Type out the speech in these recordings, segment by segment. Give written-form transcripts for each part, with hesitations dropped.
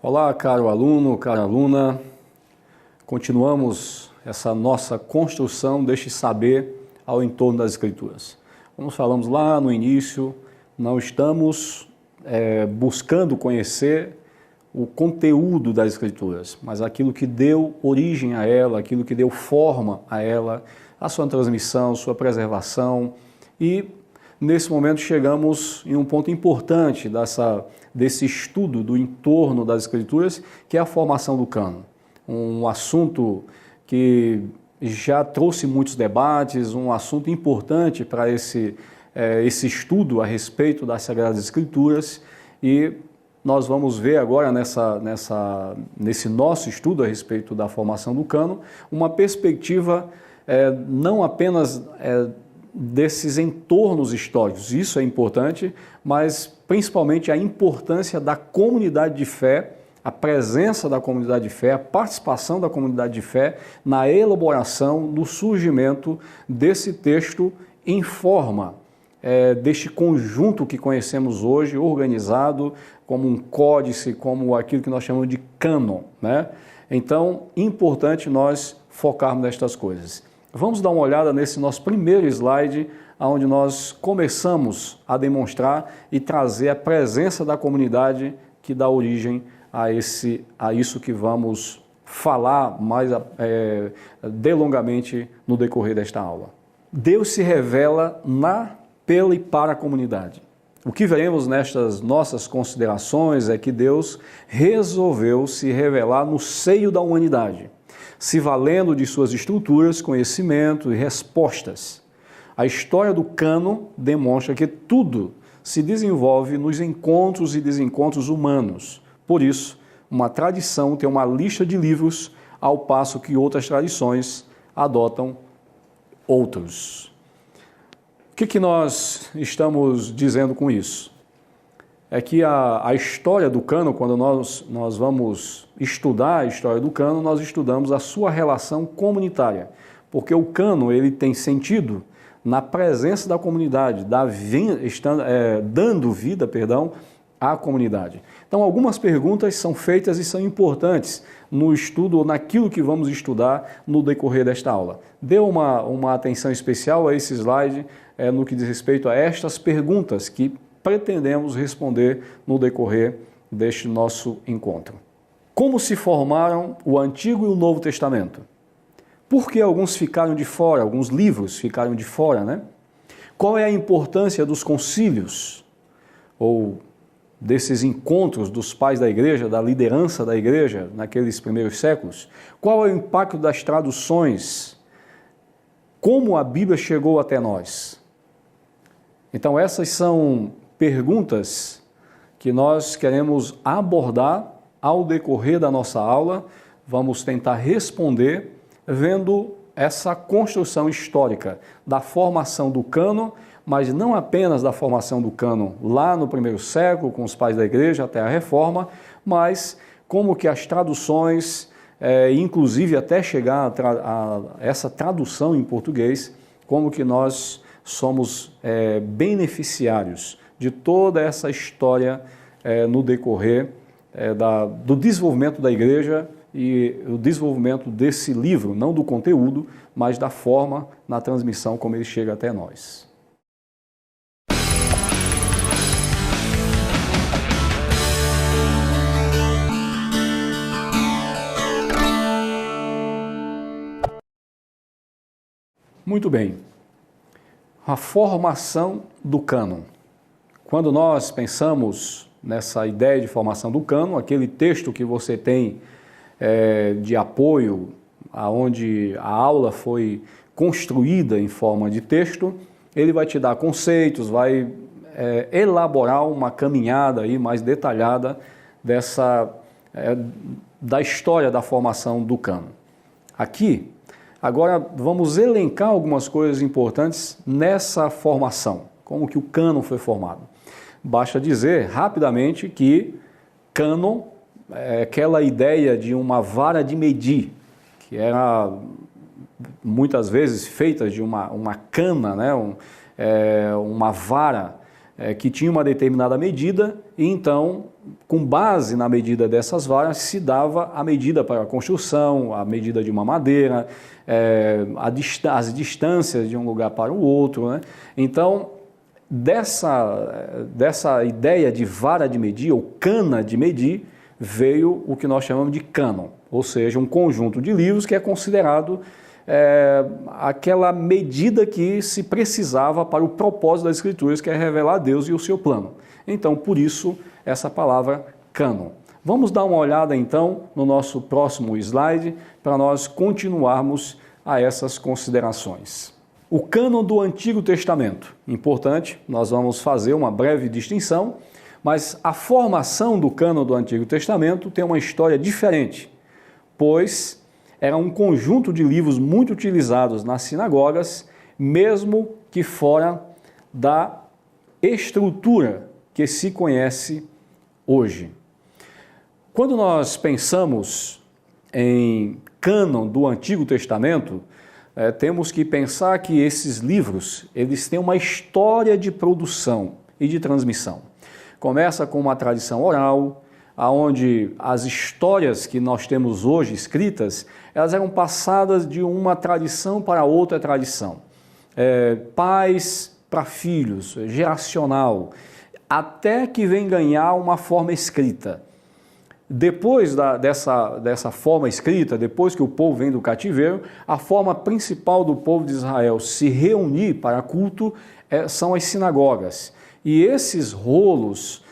Olá, caro aluno, cara aluna. Continuamos essa nossa construção deste saber ao entorno das Escrituras. Como falamos lá no início, não estamos buscando conhecer o conteúdo das Escrituras, mas aquilo que deu origem a ela, aquilo que deu forma a ela, a sua transmissão, sua preservação. E nesse momento chegamos em um ponto importante desse estudo do entorno das Escrituras, que é a formação do cânon. Um assunto que já trouxe muitos debates, um assunto importante para esse estudo a respeito das Sagradas Escrituras, e nós vamos ver agora nesse nosso estudo a respeito da formação do cânon, uma perspectiva não apenas desses entornos históricos, isso é importante, mas principalmente a importância da comunidade de fé, a presença da comunidade de fé, a participação da comunidade de fé na elaboração, no surgimento desse texto em forma deste conjunto que conhecemos hoje, organizado como um códice, como aquilo que nós chamamos de cânon, né? Então, importante nós focarmos nestas coisas. Vamos dar uma olhada nesse nosso primeiro slide, onde nós começamos a demonstrar e trazer a presença da comunidade que dá origem a isso que vamos falar mais delongamente no decorrer desta aula. Deus se revela pela e para a comunidade. O que veremos nestas nossas considerações é que Deus resolveu se revelar no seio da humanidade, se valendo de suas estruturas, conhecimento e respostas. A história do cânon demonstra que tudo se desenvolve nos encontros e desencontros humanos. Por isso, uma tradição tem uma lista de livros, ao passo que outras tradições adotam outros. O que nós estamos dizendo com isso? É que a história do cânon, quando nós vamos estudar a história do cânon, nós estudamos a sua relação comunitária, porque o cânon ele tem sentido na presença da comunidade, dando vida à comunidade. Então, algumas perguntas são feitas e são importantes no estudo ou naquilo que vamos estudar no decorrer desta aula. Dê uma atenção especial a esse slide no que diz respeito a estas perguntas que pretendemos responder no decorrer deste nosso encontro. Como se formaram o Antigo e o Novo Testamento? Por que alguns ficaram de fora, alguns livros ficaram de fora, né? Qual é a importância dos concílios, ou desses encontros dos pais da igreja, da liderança da igreja naqueles primeiros séculos? Qual é o impacto das traduções? Como a Bíblia chegou até nós? Então essas são perguntas que nós queremos abordar ao decorrer da nossa aula. Vamos tentar responder vendo essa construção histórica da formação do cânon, mas não apenas da formação do cânon lá no primeiro século, com os pais da igreja até a Reforma, mas como que as traduções, inclusive até chegar a essa tradução em português, como que nós somos beneficiários de toda essa história no decorrer do desenvolvimento da igreja e o desenvolvimento desse livro, não do conteúdo, mas da forma na transmissão como ele chega até nós. Muito bem, a formação do cânon. Quando nós pensamos nessa ideia de formação do cânon, aquele texto que você tem de apoio, onde a aula foi construída em forma de texto, ele vai te dar conceitos, vai elaborar uma caminhada aí mais detalhada da história da formação do cânon. Aqui, agora vamos elencar algumas coisas importantes nessa formação, como que o cânon foi formado. Basta dizer rapidamente que cânon é aquela ideia de uma vara de medir, que era muitas vezes feita de uma cana, né? Uma vara que tinha uma determinada medida, e então, com base na medida dessas varas, se dava a medida para a construção, a medida de uma madeira, as distâncias de um lugar para o outro, né? Então, dessa ideia de vara de medir, ou cana de medir, veio o que nós chamamos de cânon, ou seja, um conjunto de livros que é considerado aquela medida que se precisava para o propósito das Escrituras, que é revelar a Deus e o seu plano. Então, por isso, essa palavra cânon. Vamos dar uma olhada, então, no nosso próximo slide, para nós continuarmos a essas considerações. O cânon do Antigo Testamento. Importante, nós vamos fazer uma breve distinção, mas a formação do cânon do Antigo Testamento tem uma história diferente, pois era um conjunto de livros muito utilizados nas sinagogas, mesmo que fora da estrutura que se conhece hoje. Quando nós pensamos em cânon do Antigo Testamento, temos que pensar que esses livros, eles têm uma história de produção e de transmissão. Começa com uma tradição oral, onde as histórias que nós temos hoje escritas, elas eram passadas de uma tradição para outra tradição. Pais para filhos, geracional, até que vem ganhar uma forma escrita. Depois dessa forma escrita, depois que o povo vem do cativeiro, a forma principal do povo de Israel se reunir para culto são as sinagogas. E esses rolos,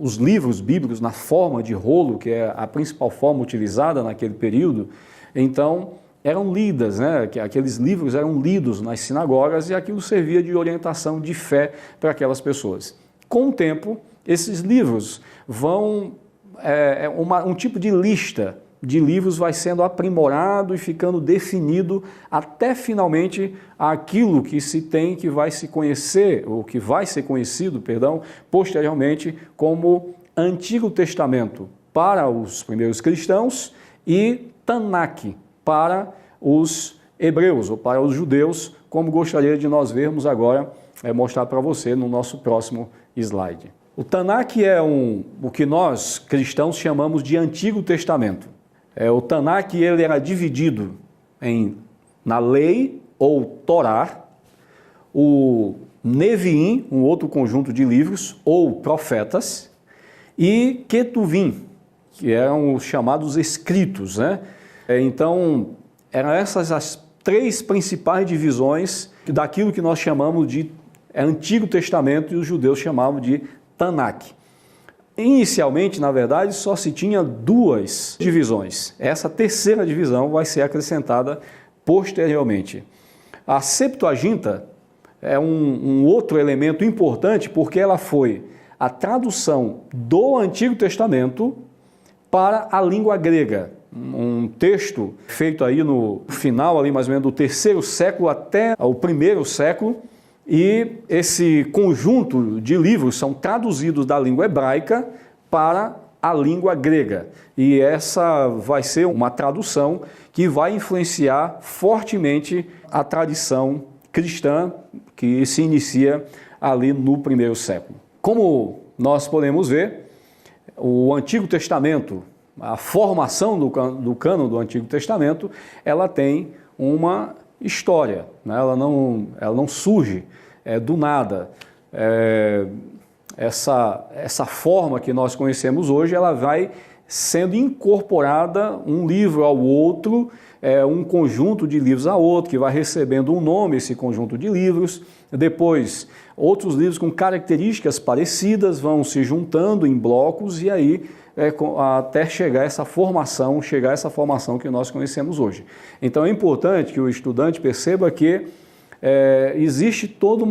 os livros bíblicos na forma de rolo, que é a principal forma utilizada naquele período, então eram lidas, né? Aqueles livros eram lidos nas sinagogas e aquilo servia de orientação de fé para aquelas pessoas. Com o tempo, esses livros vão, um tipo de lista de livros vai sendo aprimorado e ficando definido até finalmente aquilo que se tem, que vai se conhecer, ou que vai ser conhecido, posteriormente como Antigo Testamento para os primeiros cristãos e Tanakh para os hebreus ou para os judeus, como gostaria de nós vermos agora, mostrar para você no nosso próximo slide. O Tanakh é o que nós cristãos chamamos de Antigo Testamento. O Tanakh ele era dividido na lei ou Torá, o Neviim, um outro conjunto de livros, ou profetas, e Ketuvim, que eram os chamados escritos, né? Então, eram essas as três principais divisões daquilo que nós chamamos de Antigo Testamento e os judeus chamavam de Tanakh. Inicialmente, na verdade, só se tinha duas divisões. Essa terceira divisão vai ser acrescentada posteriormente. A Septuaginta é um outro elemento importante porque ela foi a tradução do Antigo Testamento para a língua grega. Um texto feito aí no final, ali mais ou menos do terceiro século até o primeiro século, e esse conjunto de livros são traduzidos da língua hebraica para a língua grega. E essa vai ser uma tradução que vai influenciar fortemente a tradição cristã que se inicia ali no primeiro século. Como nós podemos ver, o Antigo Testamento, a formação do cânon do Antigo Testamento, ela tem uma história, né? Ela não surge do nada. Essa forma que nós conhecemos hoje, ela vai sendo incorporada um livro ao outro, um conjunto de livros a outro, que vai recebendo um nome, esse conjunto de livros. Depois, outros livros com características parecidas vão se juntando em blocos e aí até chegar a essa formação que nós conhecemos hoje. Então é importante que o estudante perceba que existe toda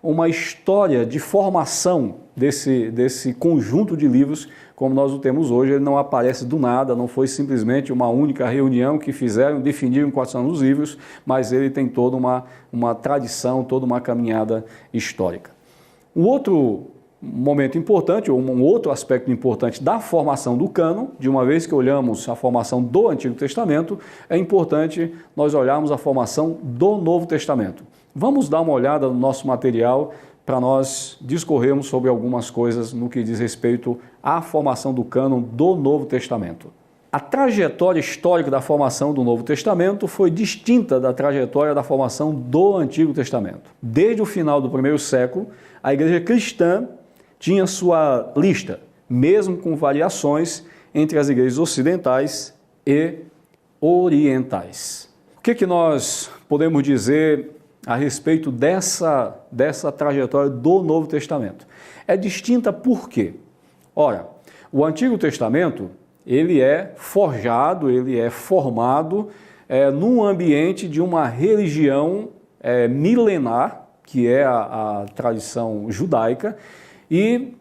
uma história de formação desse conjunto de livros como nós o temos hoje. Ele não aparece do nada, não foi simplesmente uma única reunião que definiram quais são os livros, mas ele tem toda uma tradição, toda uma caminhada histórica. Um outro momento importante, ou um outro aspecto importante da formação do cânon, de uma vez que olhamos a formação do Antigo Testamento, é importante nós olharmos a formação do Novo Testamento. Vamos dar uma olhada no nosso material para nós discorrermos sobre algumas coisas no que diz respeito à formação do cânon do Novo Testamento. A trajetória histórica da formação do Novo Testamento foi distinta da trajetória da formação do Antigo Testamento. Desde o final do primeiro século, a igreja cristã tinha sua lista, mesmo com variações entre as igrejas ocidentais e orientais. O que nós podemos dizer a respeito dessa trajetória do Novo Testamento? É distinta por quê? Ora, o Antigo Testamento, ele é forjado, ele é formado num ambiente de uma religião milenar, que é a tradição judaica, e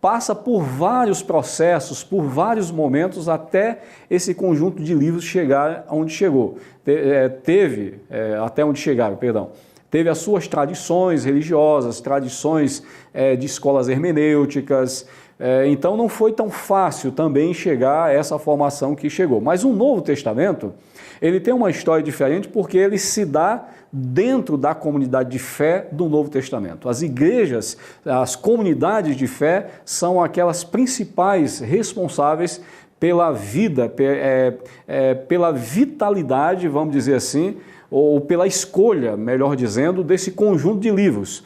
passa por vários processos, por vários momentos, até esse conjunto de livros chegar onde chegou. Até onde chegaram, perdão. Teve as suas tradições religiosas, tradições de escolas hermenêuticas. Então não foi tão fácil também chegar a essa formação que chegou. Mas o Novo Testamento, ele tem uma história diferente porque ele se dá dentro da comunidade de fé do Novo Testamento. As igrejas, as comunidades de fé são aquelas principais responsáveis pela vida, pela vitalidade, vamos dizer assim, ou pela escolha, melhor dizendo, desse conjunto de livros.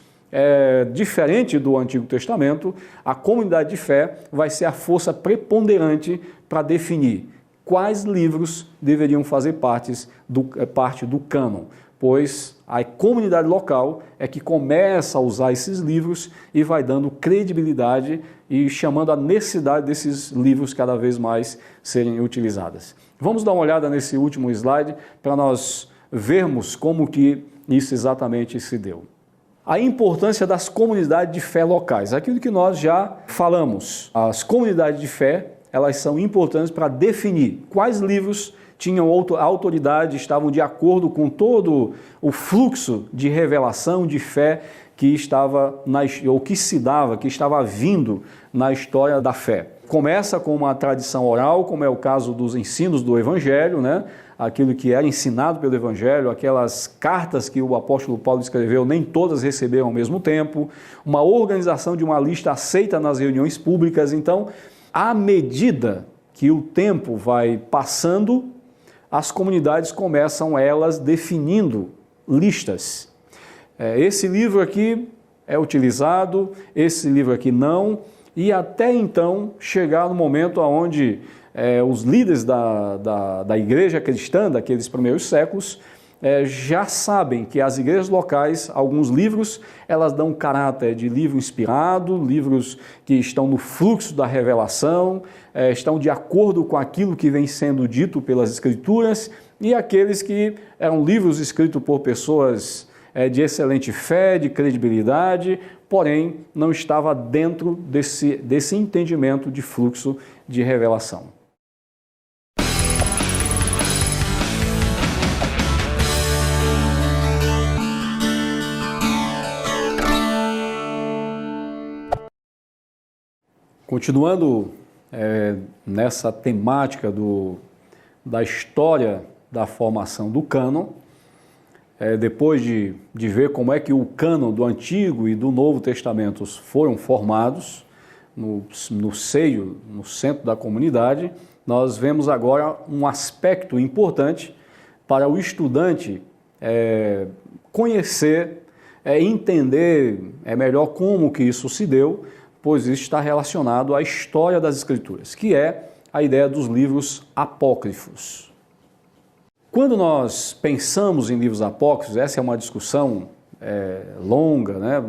Diferente do Antigo Testamento, a comunidade de fé vai ser a força preponderante para definir quais livros deveriam fazer parte do cânon, pois a comunidade local é que começa a usar esses livros e vai dando credibilidade e chamando a necessidade desses livros cada vez mais serem utilizados. Vamos dar uma olhada nesse último slide para nós vermos como que isso exatamente se deu. A importância das comunidades de fé locais, aquilo que nós já falamos. As comunidades de fé, elas são importantes para definir quais livros tinham autoridade, estavam de acordo com todo o fluxo de revelação, de fé que estava que estava vindo na história da fé. Começa com uma tradição oral, como é o caso dos ensinos do Evangelho, né? Aquilo que era ensinado pelo Evangelho, aquelas cartas que o apóstolo Paulo escreveu, nem todas receberam ao mesmo tempo, uma organização de uma lista aceita nas reuniões públicas. Então, à medida que o tempo vai passando, as comunidades começam elas definindo listas. Esse livro aqui é utilizado, esse livro aqui não, e até então chegar no momento onde os líderes da igreja cristã daqueles primeiros séculos já sabem que as igrejas locais, alguns livros, elas dão caráter de livro inspirado, livros que estão no fluxo da revelação, estão de acordo com aquilo que vem sendo dito pelas Escrituras, e aqueles que eram livros escritos por pessoas de excelente fé, de credibilidade, porém não estava dentro desse entendimento de fluxo de revelação. Continuando nessa temática da história da formação do cânon, depois de ver como é que o cânon do Antigo e do Novo Testamentos foram formados no centro da comunidade, nós vemos agora um aspecto importante para o estudante conhecer, entender melhor como que isso se deu, pois isso está relacionado à história das Escrituras, que é a ideia dos livros apócrifos. Quando nós pensamos em livros apócrifos, essa é uma discussão longa, né?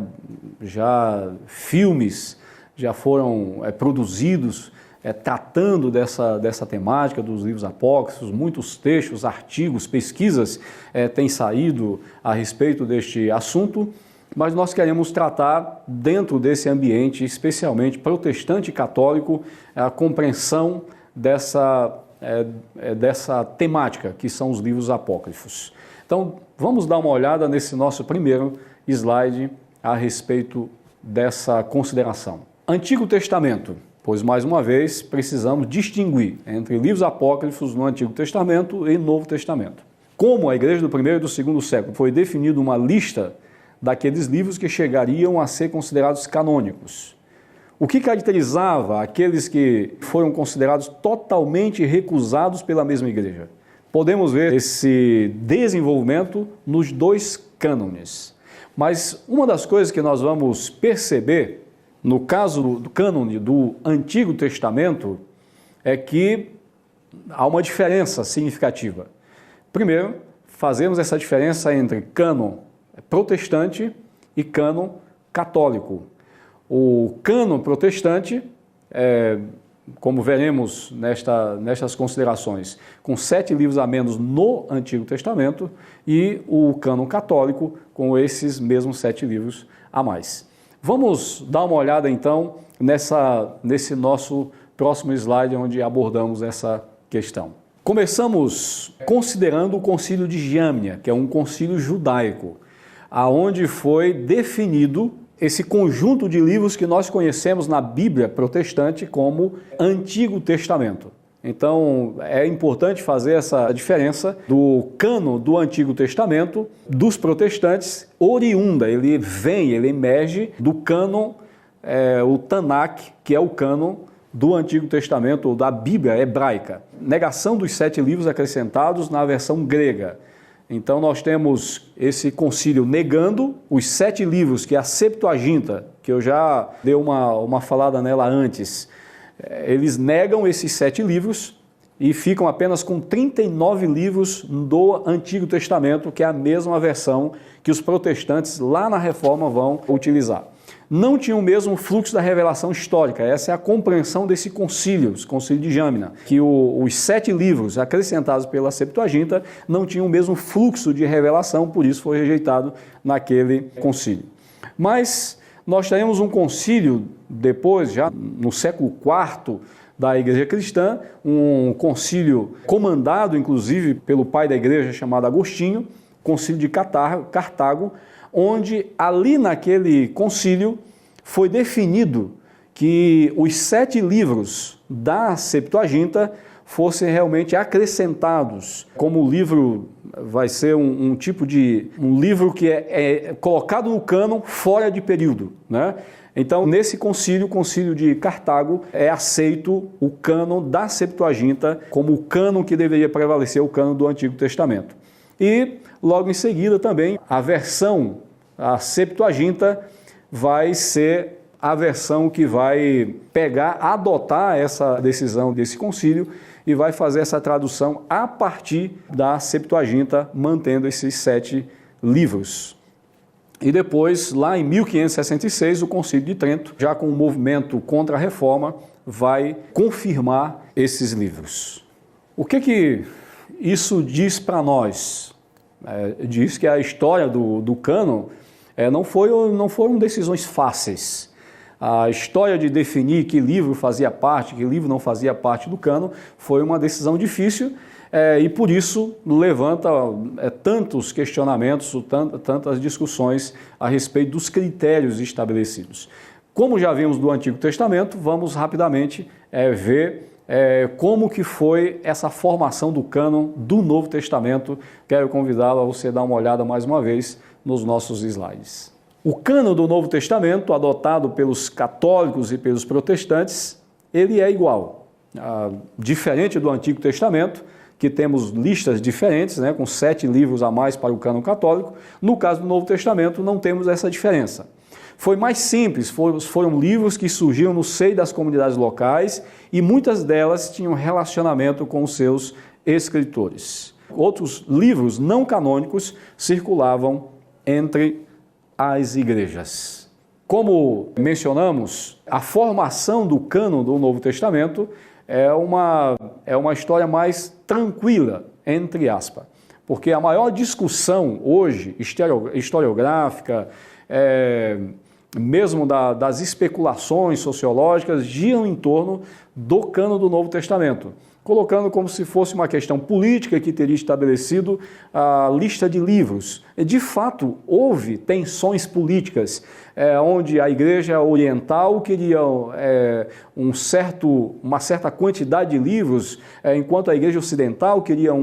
Já filmes já foram produzidos tratando dessa temática dos livros apócrifos, muitos textos, artigos, pesquisas têm saído a respeito deste assunto, mas nós queremos tratar dentro desse ambiente, especialmente protestante e católico, a compreensão dessa temática, que são os livros apócrifos. Então, vamos dar uma olhada nesse nosso primeiro slide a respeito dessa consideração. Antigo Testamento, pois, mais uma vez, precisamos distinguir entre livros apócrifos no Antigo Testamento e Novo Testamento. Como a igreja do primeiro e do segundo século foi definida uma lista daqueles livros que chegariam a ser considerados canônicos. O que caracterizava aqueles que foram considerados totalmente recusados pela mesma igreja? Podemos ver esse desenvolvimento nos dois cânones. Mas uma das coisas que nós vamos perceber, no caso do cânone do Antigo Testamento, é que há uma diferença significativa. Primeiro, fazemos essa diferença entre cânon protestante e cânon católico. O cânon protestante, como veremos nestas considerações, com 7 livros a menos no Antigo Testamento, e o cânon católico com esses mesmos 7 livros a mais. Vamos dar uma olhada então nesse nosso próximo slide, onde abordamos essa questão. Começamos considerando o concílio de Jâmnia, que é um concílio judaico, aonde foi definido esse conjunto de livros que nós conhecemos na Bíblia protestante como Antigo Testamento. Então, é importante fazer essa diferença do cânon do Antigo Testamento dos protestantes oriunda, ele emerge do cânon, o Tanakh, que é o cânon do Antigo Testamento, ou da Bíblia hebraica. Negação dos 7 livros acrescentados na versão grega. Então nós temos esse concílio negando os 7 livros que a Septuaginta, que eu já dei uma falada nela antes, eles negam esses 7 livros e ficam apenas com 39 livros do Antigo Testamento, que é a mesma versão que os protestantes lá na Reforma vão utilizar. Não tinha o mesmo fluxo da revelação histórica. Essa é a compreensão desse concílio, o concílio de Jâmnia, que os 7 livros acrescentados pela Septuaginta não tinham o mesmo fluxo de revelação, por isso foi rejeitado naquele concílio. Mas nós teremos um concílio depois, já no século IV da Igreja Cristã, um concílio comandado, inclusive, pelo pai da Igreja, chamado Agostinho, concílio de Cartago, onde ali naquele concílio foi definido que os 7 livros da Septuaginta fossem realmente acrescentados, como o livro vai ser um tipo de um livro que é colocado no cânon fora de período, né? Então, nesse concílio, o concílio de Cartago, é aceito o cânon da Septuaginta como o cânon que deveria prevalecer, o cânon do Antigo Testamento. E, logo em seguida, também, a Septuaginta vai ser a versão que vai adotar essa decisão desse concílio e vai fazer essa tradução a partir da Septuaginta, mantendo esses 7 livros. E depois, lá em 1566, o Concílio de Trento, já com o movimento contra a Reforma, vai confirmar esses livros. O que isso diz para nós? Diz que a história do cânon não foram decisões fáceis. A história de definir que livro fazia parte, que livro não fazia parte do cânon, foi uma decisão difícil e por isso levanta tantos questionamentos, tantas discussões a respeito dos critérios estabelecidos. Como já vimos do Antigo Testamento, vamos rapidamente ver como que foi essa formação do cânon do Novo Testamento. Quero convidá-lo a você dar uma olhada mais uma vez nos nossos slides. O cânon do Novo Testamento, adotado pelos católicos e pelos protestantes, ele é igual. Diferente do Antigo Testamento, que temos listas diferentes, com 7 livros a mais para o cânon católico, no caso do Novo Testamento não temos essa diferença. Foi mais simples, foram livros que surgiram no seio das comunidades locais e muitas delas tinham relacionamento com os seus escritores. Outros livros não canônicos circulavam entre as igrejas. Como mencionamos, a formação do cânon do Novo Testamento é uma história mais tranquila, entre aspas, porque a maior discussão hoje, historiográfica, mesmo das especulações sociológicas, giram em torno do cânon do Novo Testamento, colocando como se fosse uma questão política que teria estabelecido a lista de livros. E, de fato, houve tensões políticas, onde a Igreja Oriental queria uma certa quantidade de livros, enquanto a Igreja Ocidental queria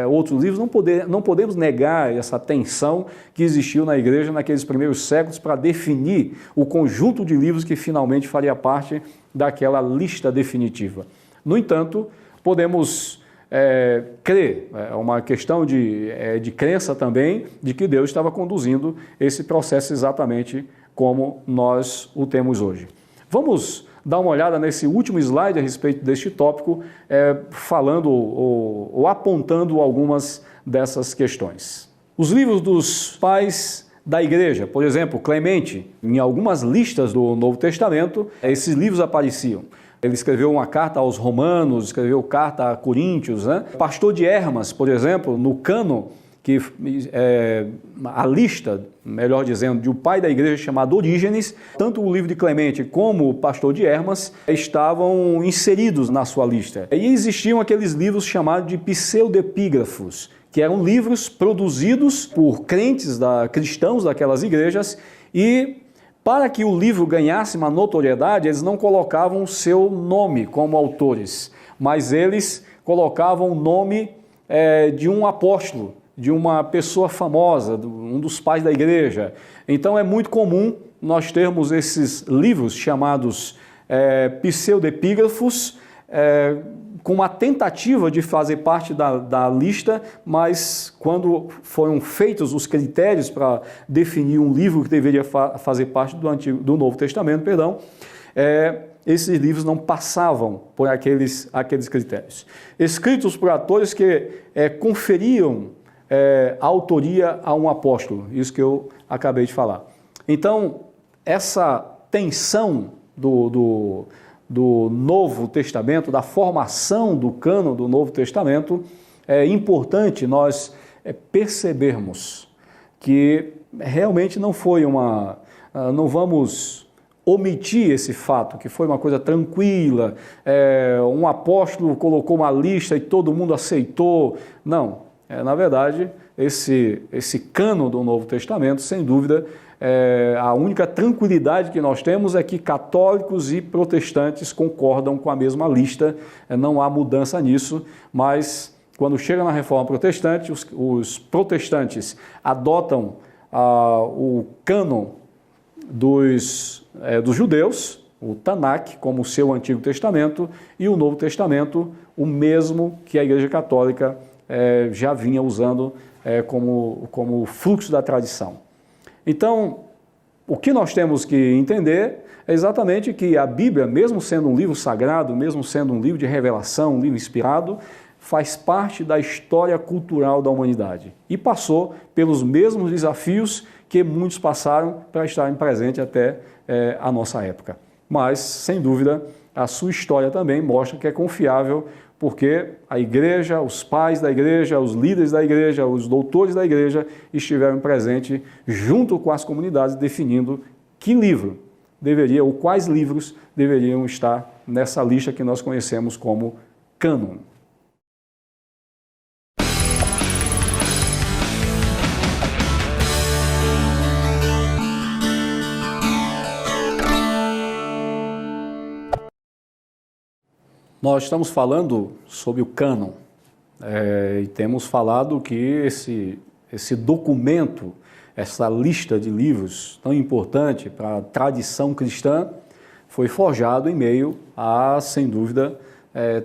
outros livros. Não podemos negar essa tensão que existiu na Igreja naqueles primeiros séculos para definir o conjunto de livros que finalmente faria parte daquela lista definitiva. No entanto, podemos crer, é uma questão de crença também, de que Deus estava conduzindo esse processo exatamente como nós o temos hoje. Vamos dar uma olhada nesse último slide a respeito deste tópico, falando ou apontando algumas dessas questões. Os livros dos pais da igreja, por exemplo, Clemente, em algumas listas do Novo Testamento, esses livros apareciam. Ele escreveu uma carta aos Romanos, escreveu carta a Coríntios, né? Pastor de Hermas, por exemplo, no cânon, que a lista, melhor dizendo, de um pai da igreja chamado Orígenes, tanto o livro de Clemente como o Pastor de Hermas estavam inseridos na sua lista. E existiam aqueles livros chamados de pseudepígrafos, que eram livros produzidos por cristãos daquelas igrejas, e para que o livro ganhasse uma notoriedade, eles não colocavam o seu nome como autores, mas eles colocavam o nome de um apóstolo, de uma pessoa famosa, um dos pais da igreja. Então é muito comum nós termos esses livros chamados pseudepígrafos, com uma tentativa de fazer parte da lista, mas quando foram feitos os critérios para definir um livro que deveria fazer parte do Novo Testamento, esses livros não passavam por aqueles critérios. Escritos por autores que conferiam a autoria a um apóstolo, isso que eu acabei de falar. Então, essa tensão do Novo Testamento, da formação do cânon do Novo Testamento, é importante nós percebermos que realmente não foi não vamos omitir esse fato, que foi uma coisa tranquila, um apóstolo colocou uma lista e todo mundo aceitou. Não, na verdade, esse cânon do Novo Testamento, sem dúvida, a única tranquilidade que nós temos é que católicos e protestantes concordam com a mesma lista, não há mudança nisso, mas quando chega na Reforma Protestante, os protestantes adotam o cânon dos judeus, o Tanakh, como seu Antigo Testamento, e o Novo Testamento, o mesmo que a Igreja Católica já vinha usando como fluxo da tradição. Então, o que nós temos que entender é exatamente que a Bíblia, mesmo sendo um livro sagrado, mesmo sendo um livro de revelação, um livro inspirado, faz parte da história cultural da humanidade e passou pelos mesmos desafios que muitos passaram para estarem presentes até a nossa época. Mas, sem dúvida, a sua história também mostra que é confiável, porque a igreja, os pais da igreja, os líderes da igreja, os doutores da igreja estiveram presentes junto com as comunidades definindo que livro deveria, ou quais livros deveriam estar nessa lista que nós conhecemos como cânon. Nós estamos falando sobre o cânon e temos falado que esse documento, essa lista de livros tão importante para a tradição cristã, foi forjado em meio a, sem dúvida,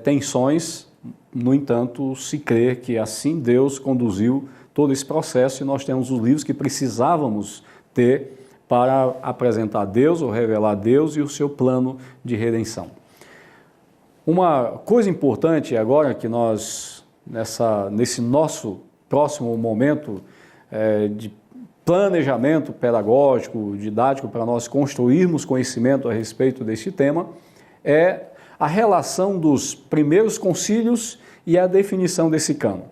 tensões. No entanto, se crê que assim Deus conduziu todo esse processo e nós temos os livros que precisávamos ter para apresentar Deus ou revelar Deus e o seu plano de redenção. Uma coisa importante agora que nós, nesse nosso próximo momento de planejamento pedagógico, didático, para nós construirmos conhecimento a respeito desse tema, é a relação dos primeiros concílios e a definição desse cânon,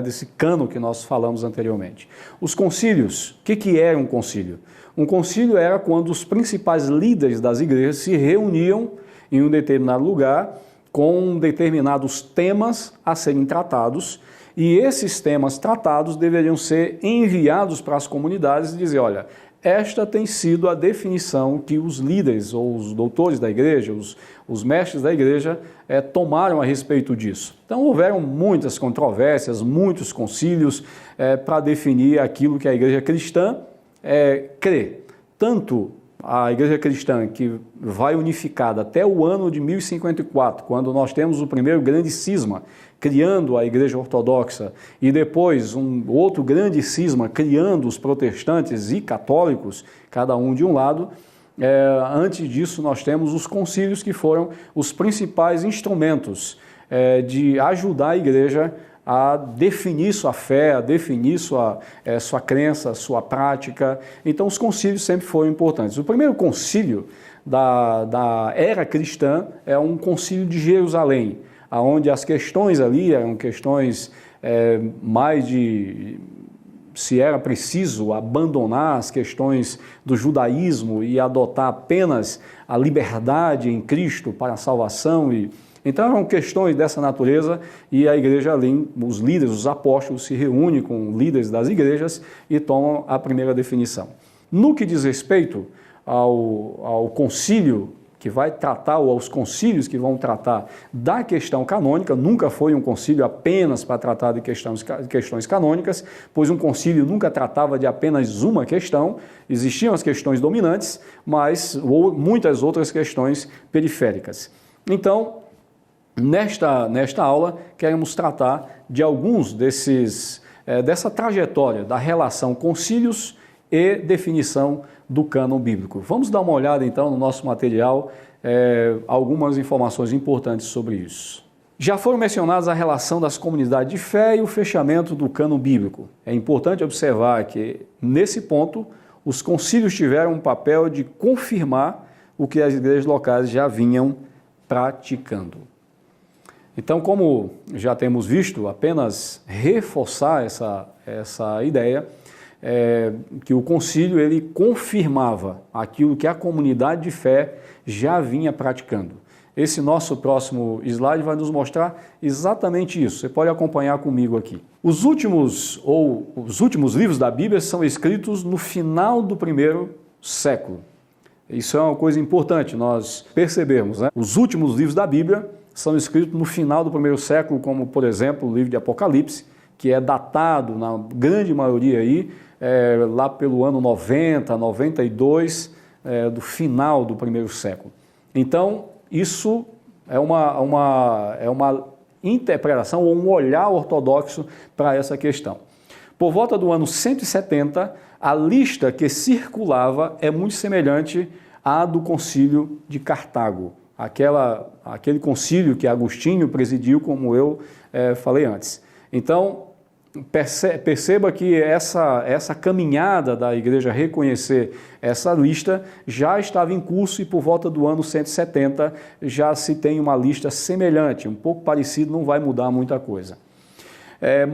desse cânon que nós falamos anteriormente. Os concílios, o que era um concílio? Um concílio era quando os principais líderes das igrejas se reuniam em um determinado lugar com determinados temas a serem tratados, e esses temas tratados deveriam ser enviados para as comunidades e dizer, olha, esta tem sido a definição que os líderes ou os doutores da igreja, os mestres da igreja tomaram a respeito disso. Então houveram muitas controvérsias, muitos concílios para definir aquilo que a igreja cristã crê. Tanto a igreja cristã que vai unificada até o ano de 1054, quando nós temos o primeiro grande cisma, criando a igreja ortodoxa, e depois um outro grande cisma, criando os protestantes e católicos, cada um de um lado. Antes disso, nós temos os concílios, que foram os principais instrumentos de ajudar a igreja a definir sua fé, a definir sua crença, sua prática. Então, os concílios sempre foram importantes. O primeiro concílio da era cristã é um concílio de Jerusalém, onde as questões ali eram questões mais de se era preciso abandonar as questões do judaísmo e adotar apenas a liberdade em Cristo para a salvação. Então eram questões dessa natureza, e a igreja ali, os líderes, os apóstolos, se reúnem com líderes das igrejas e tomam a primeira definição. No que diz respeito ao concílio que vai tratar, ou aos concílios que vão tratar da questão canônica, nunca foi um concílio apenas para tratar de questões canônicas, pois um concílio nunca tratava de apenas uma questão, existiam as questões dominantes, mas muitas outras questões periféricas. Então, nesta aula, queremos tratar de alguns dessa trajetória da relação concílios e definição do cânon bíblico. Vamos dar uma olhada então no nosso material, algumas informações importantes sobre isso. Já foram mencionadas a relação das comunidades de fé e o fechamento do cânon bíblico. É importante observar que, nesse ponto, os concílios tiveram um papel de confirmar o que as igrejas locais já vinham praticando. Então, como já temos visto, apenas reforçar essa ideia, que o concílio ele confirmava aquilo que a comunidade de fé já vinha praticando. Esse nosso próximo slide vai nos mostrar exatamente isso. Você pode acompanhar comigo aqui. Os últimos livros da Bíblia são escritos no final do primeiro século. Isso é uma coisa importante nós percebermos, né? Os últimos livros da Bíblia são escritos no final do primeiro século, como, por exemplo, o livro de Apocalipse, que é datado, na grande maioria aí, lá pelo ano 90, 92, do final do primeiro século. Então, isso é uma interpretação ou um olhar ortodoxo para essa questão. Por volta do ano 170, a lista que circulava é muito semelhante à do concílio de Cartago, aquele concílio que Agostinho presidiu, como eu falei antes. Então, perceba que essa caminhada da igreja reconhecer essa lista já estava em curso, e por volta do ano 170 já se tem uma lista semelhante, um pouco parecido, não vai mudar muita coisa.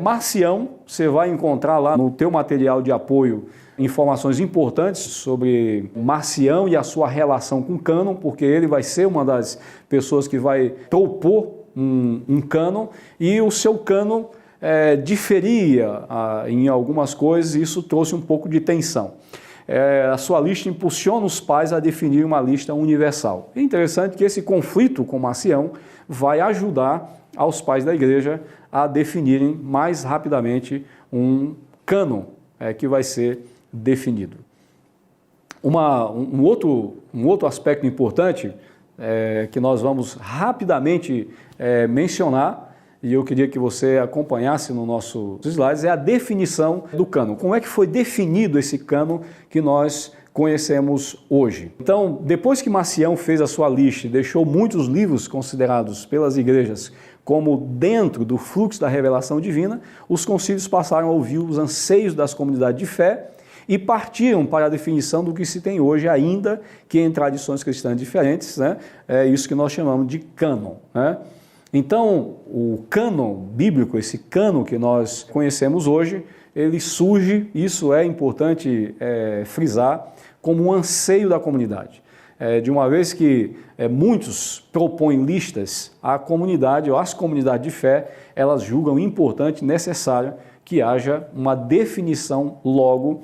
Marcião, você vai encontrar lá no teu material de apoio informações importantes sobre Marcião e a sua relação com o cânon, porque ele vai ser uma das pessoas que vai propor um cânon, e o seu cânon diferia em algumas coisas, e isso trouxe um pouco de tensão. A sua lista impulsiona os pais a definir uma lista universal. É interessante que esse conflito com Marcião vai ajudar aos pais da igreja a definirem mais rapidamente um cânon que vai ser definido. Um outro aspecto importante que nós vamos rapidamente mencionar, e eu queria que você acompanhasse no nosso slides, é a definição do cânon. Como é que foi definido esse cânon que nós conhecemos hoje? Então, depois que Marcião fez a sua lista e deixou muitos livros considerados pelas igrejas como dentro do fluxo da revelação divina, os concílios passaram a ouvir os anseios das comunidades de fé e partiram para a definição do que se tem hoje ainda, que em tradições cristãs diferentes, né? É isso que nós chamamos de cânon, né? Então, o cânon bíblico, esse cânon que nós conhecemos hoje, ele surge, isso é importante frisar, como um anseio da comunidade. de uma vez que muitos propõem listas, a comunidade ou as comunidades de fé, elas julgam importante e necessário que haja uma definição logo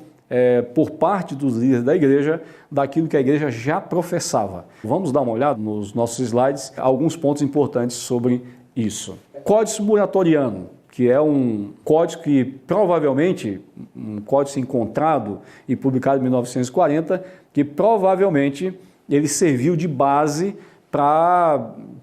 por parte dos líderes da igreja, daquilo que a igreja já professava. Vamos dar uma olhada nos nossos slides, alguns pontos importantes sobre isso. Códice Muratoriano, que é um códice que provavelmente, um códice encontrado e publicado em 1940, que provavelmente ele serviu de base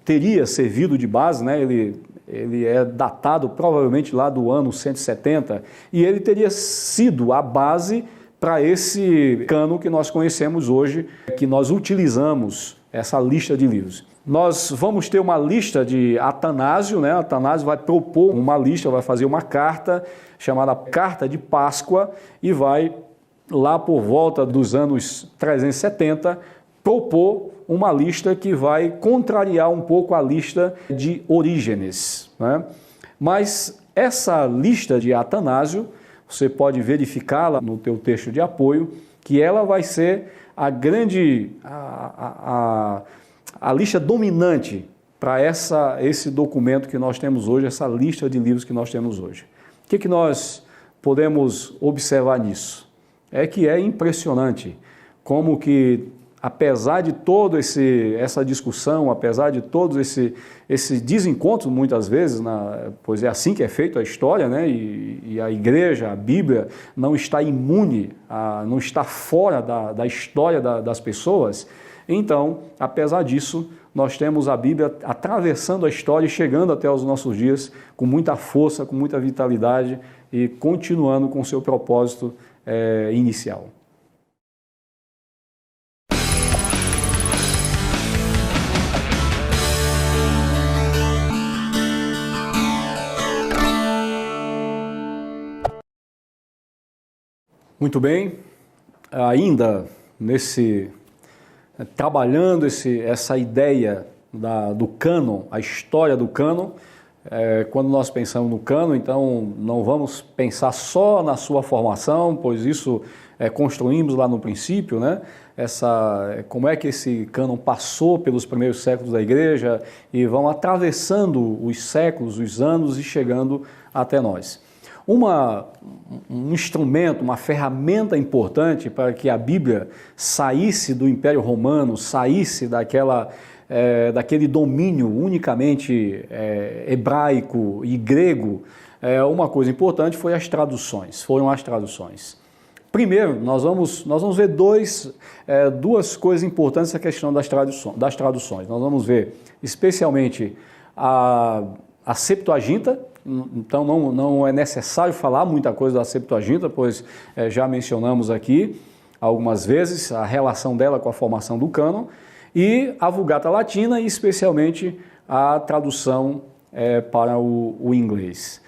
teria servido de base, né? Ele é datado provavelmente lá do ano 170, e ele teria sido a base para esse cânon que nós conhecemos hoje, que nós utilizamos, essa lista de livros. Nós vamos ter uma lista de Atanásio, né? Atanásio vai propor uma lista, vai fazer uma carta, chamada Carta de Páscoa, e vai, lá por volta dos anos 370, propor uma lista que vai contrariar um pouco a lista de Orígenes, né? Mas essa lista de Atanásio, você pode verificá-la no teu texto de apoio, que ela vai ser a grande, a lista dominante para esse documento que nós temos hoje, essa lista de livros que nós temos hoje. O que nós podemos observar nisso? É que é impressionante como que, apesar de toda essa discussão, apesar de todos esse desencontro muitas vezes, pois é assim que é feita a história, né? E a igreja, a Bíblia, não está imune, não está fora da história das pessoas. Então, apesar disso, nós temos a Bíblia atravessando a história e chegando até os nossos dias com muita força, com muita vitalidade e continuando com o seu propósito inicial. Muito bem, ainda trabalhando essa ideia do cânon, a história do cânon, quando nós pensamos no cânon, então não vamos pensar só na sua formação, pois isso construímos lá no princípio, né? Como é que esse cânon passou pelos primeiros séculos da igreja e vão atravessando os séculos, os anos e chegando até nós. Um instrumento, uma ferramenta importante para que a Bíblia saísse do Império Romano, saísse daquele domínio unicamente hebraico e grego, uma coisa importante foram as traduções. Primeiro, nós vamos ver duas coisas importantes na questão das traduções. Nós vamos ver especialmente a Septuaginta. Então não é necessário falar muita coisa da Septuaginta, pois já mencionamos aqui algumas vezes a relação dela com a formação do cânon, e a Vulgata Latina, e especialmente a tradução para o inglês.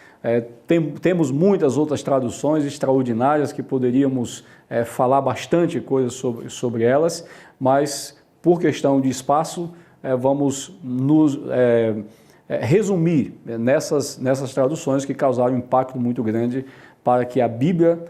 Temos muitas outras traduções extraordinárias que poderíamos falar bastante coisa sobre elas, mas por questão de espaço vamos nos resumir nessas traduções que causaram um impacto muito grande para que a Bíblia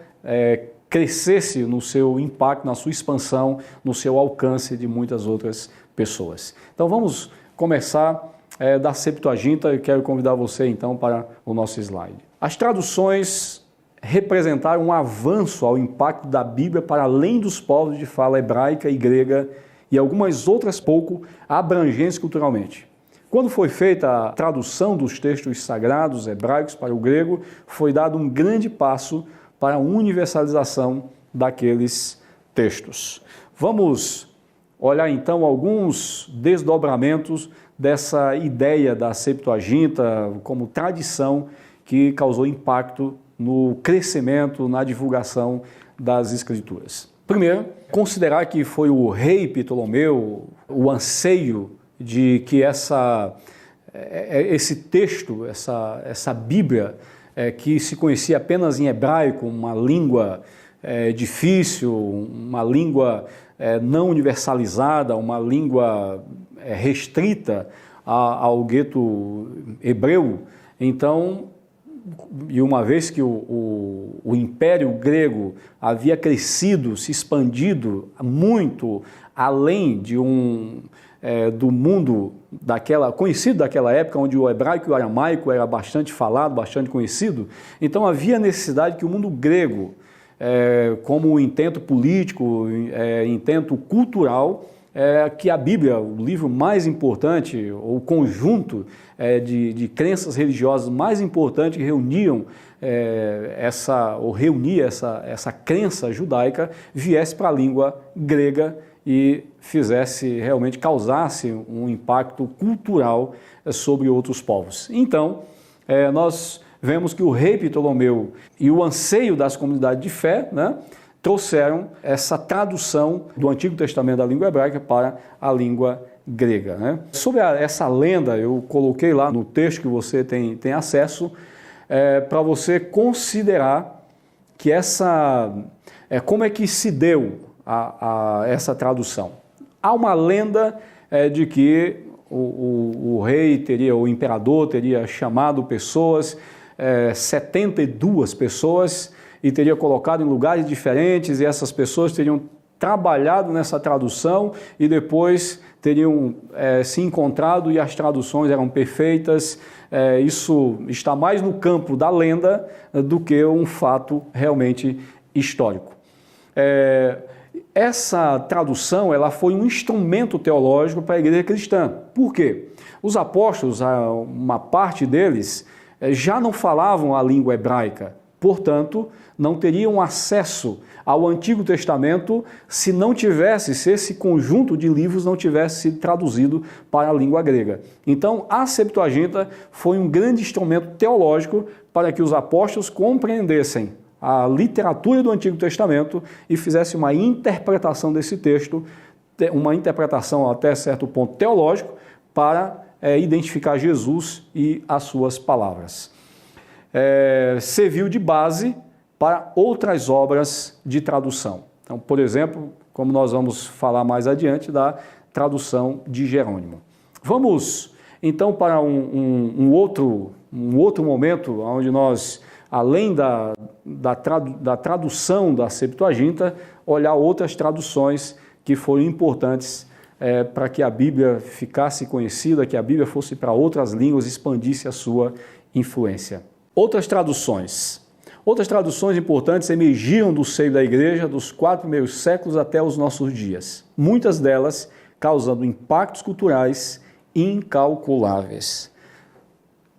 crescesse no seu impacto, na sua expansão, no seu alcance de muitas outras pessoas. Então vamos começar da Septuaginta. Eu quero convidar você então para o nosso slide. As traduções representaram um avanço ao impacto da Bíblia para além dos povos de fala hebraica e grega e algumas outras pouco abrangentes culturalmente. Quando foi feita a tradução dos textos sagrados hebraicos para o grego, foi dado um grande passo para a universalização daqueles textos. Vamos olhar então alguns desdobramentos dessa ideia da Septuaginta como tradição que causou impacto no crescimento, na divulgação das Escrituras. Primeiro, considerar que foi o rei Ptolomeu, o anseio de que esse texto, essa Bíblia, que se conhecia apenas em hebraico, uma língua difícil, uma língua não universalizada, uma língua restrita ao gueto hebreu, então e uma vez que o Império Grego havia crescido, se expandido muito além de do mundo conhecido daquela época, onde o hebraico e o aramaico era bastante falado, bastante conhecido, então havia necessidade que o mundo grego, como intento político, intento cultural, que a Bíblia, o livro mais importante, ou o conjunto de crenças religiosas mais importante que reuniam reunia essa crença judaica, viesse para a língua grega e causasse um impacto cultural sobre outros povos. Então, nós vemos que o rei Ptolomeu e o anseio das comunidades de fé, né, trouxeram essa tradução do Antigo Testamento da língua hebraica para a língua grega, né? Sobre essa lenda, eu coloquei lá no texto que você tem acesso, para você considerar que como é que se deu essa tradução. Há uma lenda de que o rei o imperador teria chamado pessoas, 72 pessoas, e teria colocado em lugares diferentes, e essas pessoas teriam trabalhado nessa tradução e depois teriam se encontrado e as traduções eram perfeitas. Isso está mais no campo da lenda do que um fato realmente histórico. Essa tradução ela foi um instrumento teológico para a igreja cristã. Por quê? Os apóstolos, uma parte deles, já não falavam a língua hebraica, portanto, não teriam acesso ao Antigo Testamento se esse conjunto de livros não tivesse sido traduzido para a língua grega. Então, a Septuaginta foi um grande instrumento teológico para que os apóstolos compreendessem a literatura do Antigo Testamento e fizessem uma interpretação desse texto, uma interpretação até certo ponto teológico, para identificar Jesus e as suas palavras. Serviu de base para outras obras de tradução. Então, por exemplo, como nós vamos falar mais adiante, da tradução de Jerônimo. Vamos, então, para um outro momento, onde nós, além da tradução da Septuaginta, olhar outras traduções que foram importantes para que a Bíblia ficasse conhecida, que a Bíblia fosse para outras línguas, expandisse a sua influência. Outras traduções importantes emergiram do seio da igreja dos 4 primeiros séculos até os nossos dias. Muitas delas causando impactos culturais incalculáveis.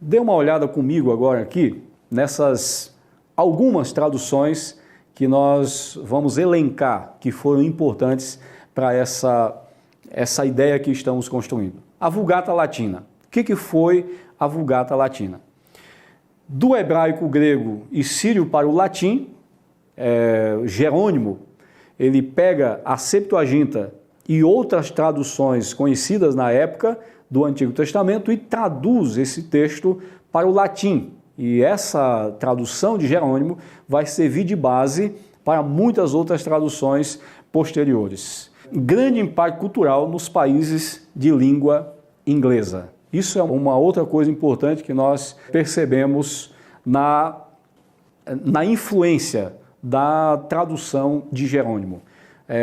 Dê uma olhada comigo agora aqui nessas algumas traduções que nós vamos elencar, que foram importantes para essa ideia que estamos construindo. A Vulgata Latina. O que foi a Vulgata Latina? Do hebraico, grego e sírio para o latim, Jerônimo, ele pega a Septuaginta e outras traduções conhecidas na época do Antigo Testamento e traduz esse texto para o latim. E essa tradução de Jerônimo vai servir de base para muitas outras traduções posteriores. Grande impacto cultural nos países de língua inglesa. Isso é uma outra coisa importante que nós percebemos na influência da tradução de Jerônimo.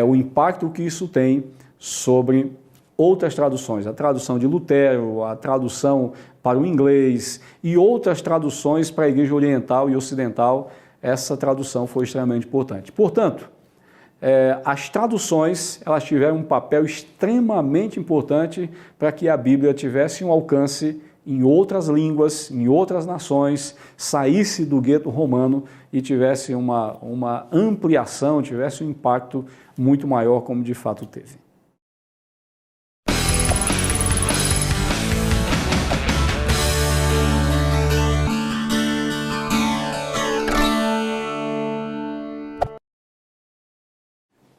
O impacto que isso tem sobre outras traduções, a tradução de Lutero, a tradução para o inglês e outras traduções para a Igreja Oriental e Ocidental, essa tradução foi extremamente importante. Portanto, as traduções elas tiveram um papel extremamente importante para que a Bíblia tivesse um alcance em outras línguas, em outras nações, saísse do gueto romano e tivesse uma ampliação, tivesse um impacto muito maior, como de fato teve.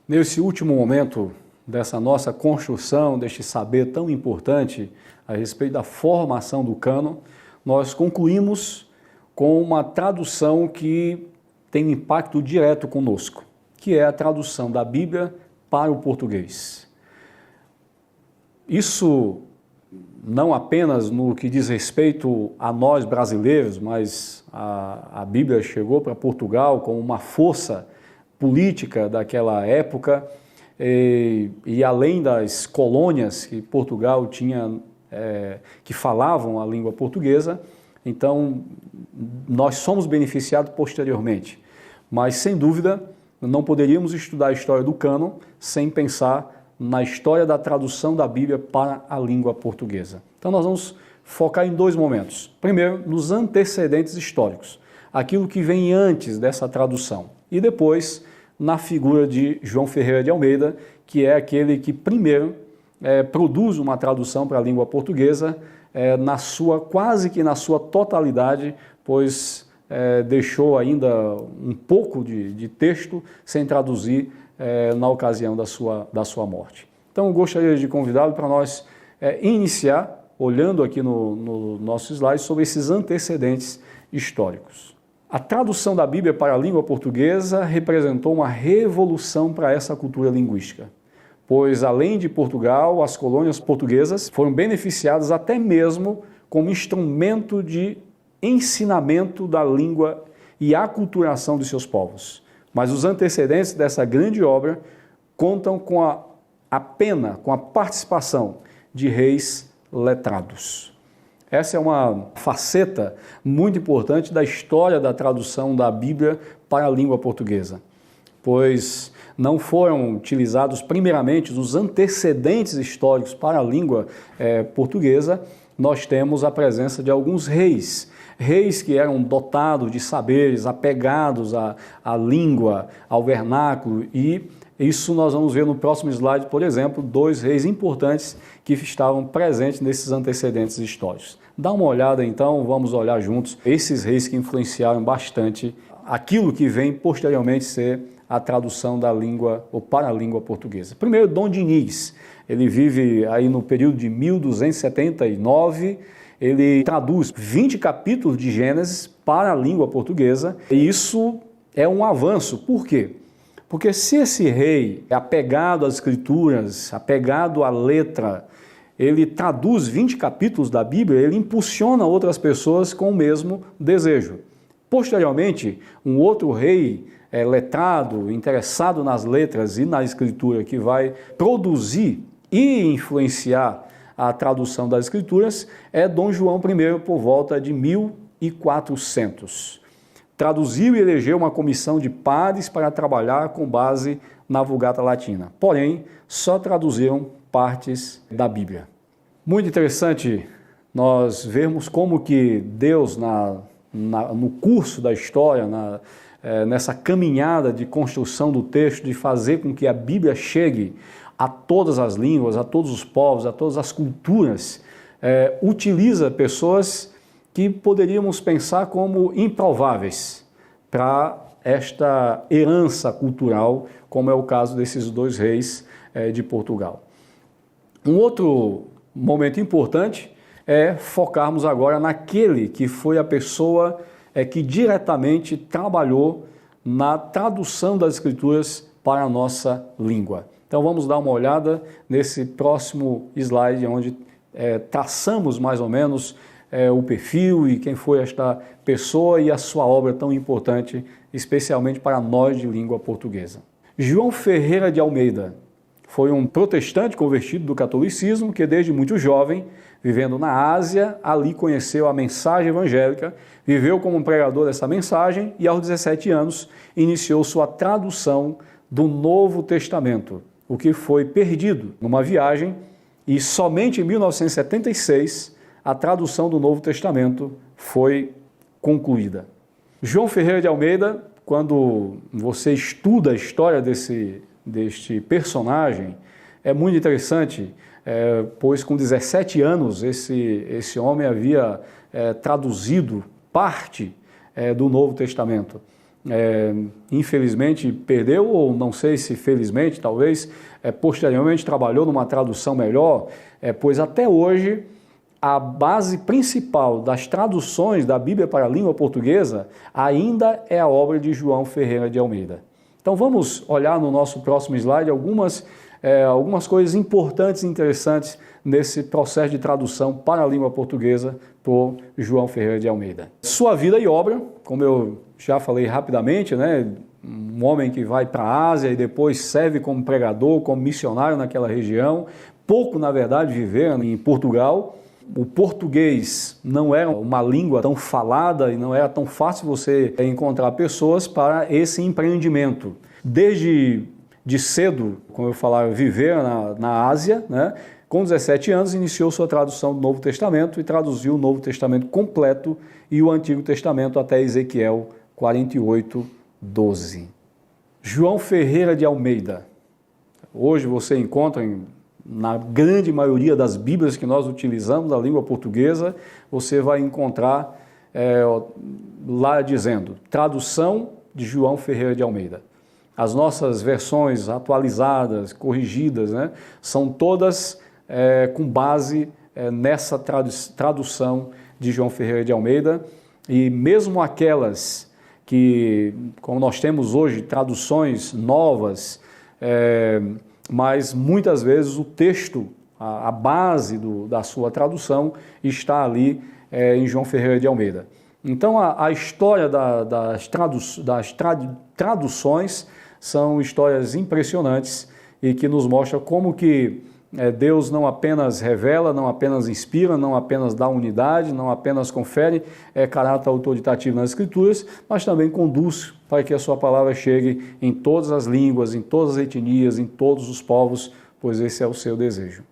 Nesse último momento dessa nossa construção, deste saber tão importante a respeito da formação do cânon, nós concluímos com uma tradução que tem um impacto direto conosco, que é a tradução da Bíblia para o português. Isso não apenas no que diz respeito a nós brasileiros, mas a Bíblia chegou para Portugal como uma força política daquela época, e além das colônias que Portugal tinha, que falavam a língua portuguesa, então nós somos beneficiados posteriormente. Mas, sem dúvida, não poderíamos estudar a história do cânon sem pensar na história da tradução da Bíblia para a língua portuguesa. Então nós vamos focar em dois momentos. Primeiro, nos antecedentes históricos, aquilo que vem antes dessa tradução. E depois, na figura de João Ferreira de Almeida, que é aquele que primeiro produz uma tradução para a língua portuguesa, quase que na sua totalidade, pois deixou ainda um pouco de texto sem traduzir na ocasião da sua morte. Então eu gostaria de convidá-lo para nós iniciar, olhando aqui no nosso slide, sobre esses antecedentes históricos. A tradução da Bíblia para a língua portuguesa representou uma revolução para essa cultura linguística, pois além de Portugal, as colônias portuguesas foram beneficiadas até mesmo como instrumento de ensinamento da língua e aculturação de seus povos. Mas os antecedentes dessa grande obra contam com a participação de reis letrados. Essa é uma faceta muito importante da história da tradução da Bíblia para a língua portuguesa, pois não foram utilizados primeiramente os antecedentes históricos para a língua portuguesa. Nós temos a presença de alguns reis que eram dotados de saberes, apegados à língua, ao vernáculo, e isso nós vamos ver no próximo slide, por exemplo, dois reis importantes que estavam presentes nesses antecedentes históricos. Dá uma olhada então, vamos olhar juntos esses reis que influenciaram bastante aquilo que vem posteriormente ser a tradução da língua ou para a língua portuguesa. Primeiro, Dom Diniz, ele vive aí no período de 1279, ele traduz 20 capítulos de Gênesis para a língua portuguesa, e isso é um avanço. Por quê? Porque se esse rei é apegado às escrituras, apegado à letra, ele traduz 20 capítulos da Bíblia, ele impulsiona outras pessoas com o mesmo desejo. Posteriormente, um outro rei letrado, interessado nas letras e na escritura, que vai produzir e influenciar a tradução das escrituras, é Dom João I, por volta de 1400. Traduziu e elegeu uma comissão de padres para trabalhar com base na Vulgata Latina. Porém, só traduziram partes da Bíblia. Muito interessante nós vermos como que Deus, no curso da história, nessa caminhada de construção do texto, de fazer com que a Bíblia chegue a todas as línguas, a todos os povos, a todas as culturas, utiliza pessoas que poderíamos pensar como improváveis para esta herança cultural, como é o caso desses dois reis de Portugal. Um outro momento importante é focarmos agora naquele que foi a pessoa que diretamente trabalhou na tradução das Escrituras para a nossa língua. Então vamos dar uma olhada nesse próximo slide, onde traçamos mais ou menos o perfil e quem foi esta pessoa e a sua obra tão importante, especialmente para nós de língua portuguesa. João Ferreira de Almeida foi um protestante convertido do catolicismo que desde muito jovem, vivendo na Ásia, ali conheceu a mensagem evangélica, viveu como um pregador dessa mensagem e aos 17 anos iniciou sua tradução do Novo Testamento, o que foi perdido numa viagem, e somente em 1976 a tradução do Novo Testamento foi concluída. João Ferreira de Almeida, quando você estuda a história deste personagem, é muito interessante, pois com 17 anos esse homem havia traduzido parte do Novo Testamento. Infelizmente perdeu, ou não sei se felizmente, talvez, posteriormente trabalhou numa tradução melhor, pois até hoje a base principal das traduções da Bíblia para a língua portuguesa ainda é a obra de João Ferreira de Almeida. Então vamos olhar no nosso próximo slide algumas algumas coisas importantes e interessantes nesse processo de tradução para a língua portuguesa por João Ferreira de Almeida. Sua vida e obra, como eu já falei rapidamente, né? Um homem que vai para a Ásia e depois serve como pregador, como missionário naquela região, pouco, na verdade, viveu em Portugal. O português não era uma língua tão falada e não era tão fácil você encontrar pessoas para esse empreendimento. Desde cedo, como eu falava, viver na Ásia, né? Com 17 anos iniciou sua tradução do Novo Testamento e traduziu o Novo Testamento completo e o Antigo Testamento até Ezequiel 48:12. João Ferreira de Almeida. Hoje você encontra na grande maioria das Bíblias que nós utilizamos da língua portuguesa, você vai encontrar lá dizendo, tradução de João Ferreira de Almeida. As nossas versões atualizadas, corrigidas, né, são todas com base nessa tradução de João Ferreira de Almeida, e mesmo aquelas que, como nós temos hoje, traduções novas, mas muitas vezes o texto, a base da sua tradução está ali em João Ferreira de Almeida. Então a história das traduções são histórias impressionantes e que nos mostram como que Deus não apenas revela, não apenas inspira, não apenas dá unidade, não apenas confere caráter autoritativo nas Escrituras, mas também conduz para que a sua palavra chegue em todas as línguas, em todas as etnias, em todos os povos, pois esse é o seu desejo.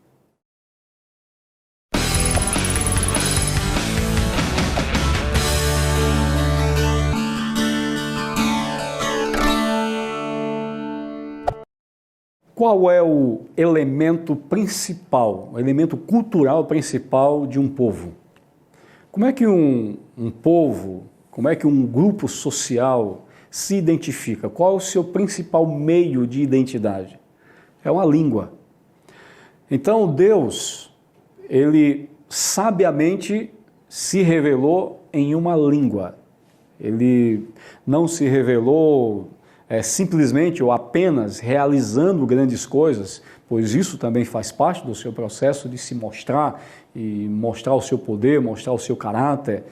Qual é o elemento principal, o elemento cultural principal de um povo? Como é que um povo, como é que um grupo social se identifica? Qual é o seu principal meio de identidade? É uma língua. Então Deus, Ele sabiamente se revelou em uma língua. Ele não se revelou simplesmente ou apenas realizando grandes coisas, pois isso também faz parte do seu processo de se mostrar e mostrar o seu poder, mostrar o seu caráter,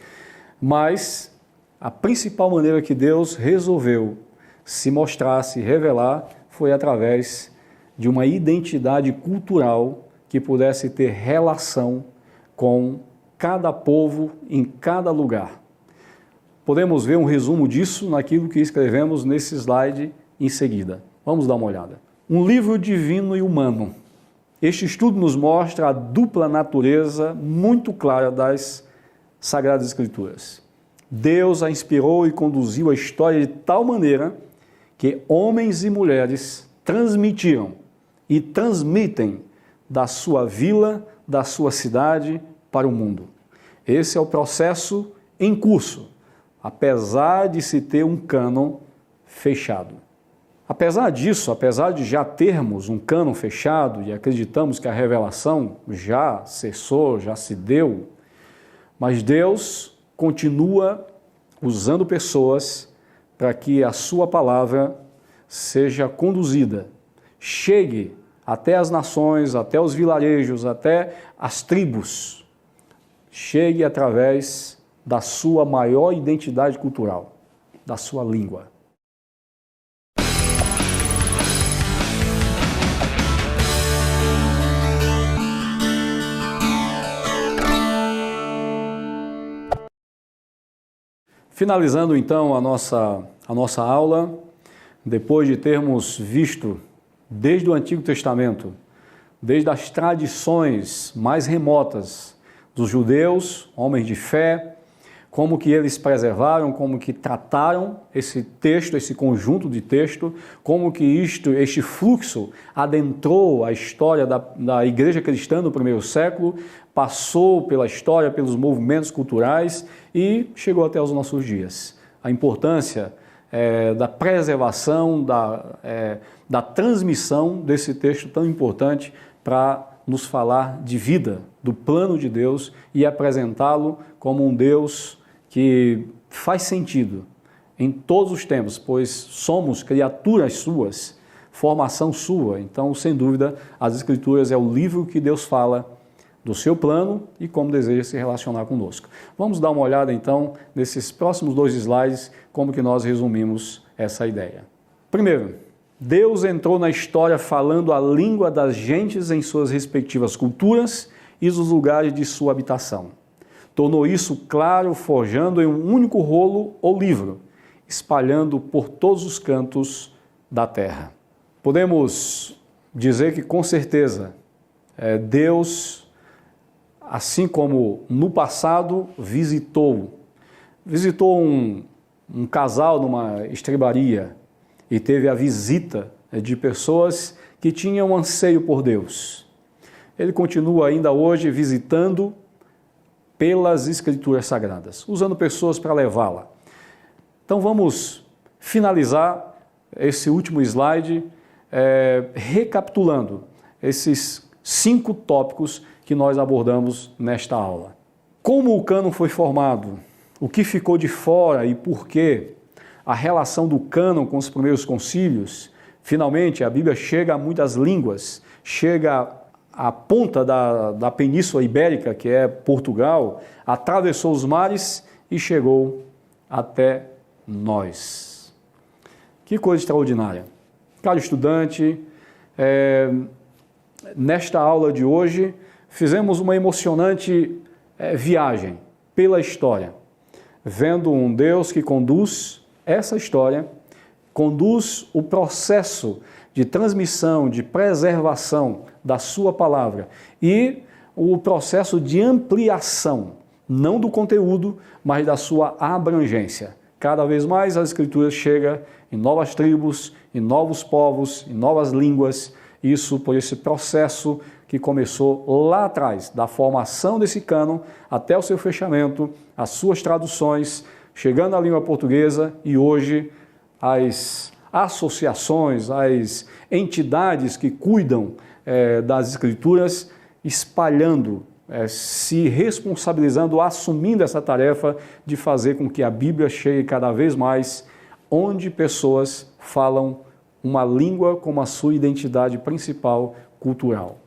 mas a principal maneira que Deus resolveu se mostrar, se revelar, foi através de uma identidade cultural que pudesse ter relação com cada povo em cada lugar. Podemos ver um resumo disso naquilo que escrevemos nesse slide em seguida. Vamos dar uma olhada. Um livro divino e humano. Este estudo nos mostra a dupla natureza muito clara das Sagradas Escrituras. Deus a inspirou e conduziu a história de tal maneira que homens e mulheres transmitiram e transmitem da sua vila, da sua cidade para o mundo. Esse é o processo em curso, apesar de se ter um cânon fechado. Apesar disso, apesar de já termos um cânon fechado e acreditamos que a revelação já cessou, já se deu, mas Deus continua usando pessoas para que a sua palavra seja conduzida, chegue até as nações, até os vilarejos, até as tribos, chegue através da sua maior identidade cultural, da sua língua. Finalizando então a nossa aula, depois de termos visto desde o Antigo Testamento, desde as tradições mais remotas dos judeus, homens de fé, como que eles preservaram, como que trataram esse texto, esse conjunto de texto, como que este fluxo adentrou a história da igreja cristã no primeiro século, passou pela história, pelos movimentos culturais e chegou até os nossos dias. A importância da preservação, da transmissão desse texto tão importante para nos falar de vida, do plano de Deus e apresentá-lo como um Deus que faz sentido em todos os tempos, pois somos criaturas suas, formação sua. Então, sem dúvida, as Escrituras é o livro que Deus fala do seu plano e como deseja se relacionar conosco. Vamos dar uma olhada, então, nesses próximos 2 slides, como que nós resumimos essa ideia. Primeiro, Deus entrou na história falando a língua das gentes em suas respectivas culturas e os lugares de sua habitação. Tornou isso claro, forjando em um único rolo ou livro, espalhando por todos os cantos da terra. Podemos dizer que, com certeza, Deus, assim como no passado, visitou um casal numa estrebaria e teve a visita de pessoas que tinham anseio por Deus. Ele continua ainda hoje visitando pelas Escrituras Sagradas, usando pessoas para levá-la. Então vamos finalizar esse último slide recapitulando esses 5 tópicos que nós abordamos nesta aula. Como o cânon foi formado? O que ficou de fora e por quê? A relação do cânon com os primeiros concílios. Finalmente, a Bíblia chega a muitas línguas, chega à ponta da Península Ibérica, que é Portugal, atravessou os mares e chegou até nós. Que coisa extraordinária. Caro estudante, nesta aula de hoje, fizemos uma emocionante viagem pela história, vendo um Deus que conduz essa história, conduz o processo de transmissão, de preservação da sua palavra e o processo de ampliação, não do conteúdo, mas da sua abrangência. Cada vez mais as Escrituras chegam em novas tribos, em novos povos, em novas línguas, isso por esse processo que começou lá atrás, da formação desse cânon até o seu fechamento, as suas traduções, chegando à língua portuguesa e hoje as associações, as entidades que cuidam das Escrituras, espalhando, se responsabilizando, assumindo essa tarefa de fazer com que a Bíblia chegue cada vez mais onde pessoas falam uma língua como a sua identidade principal cultural.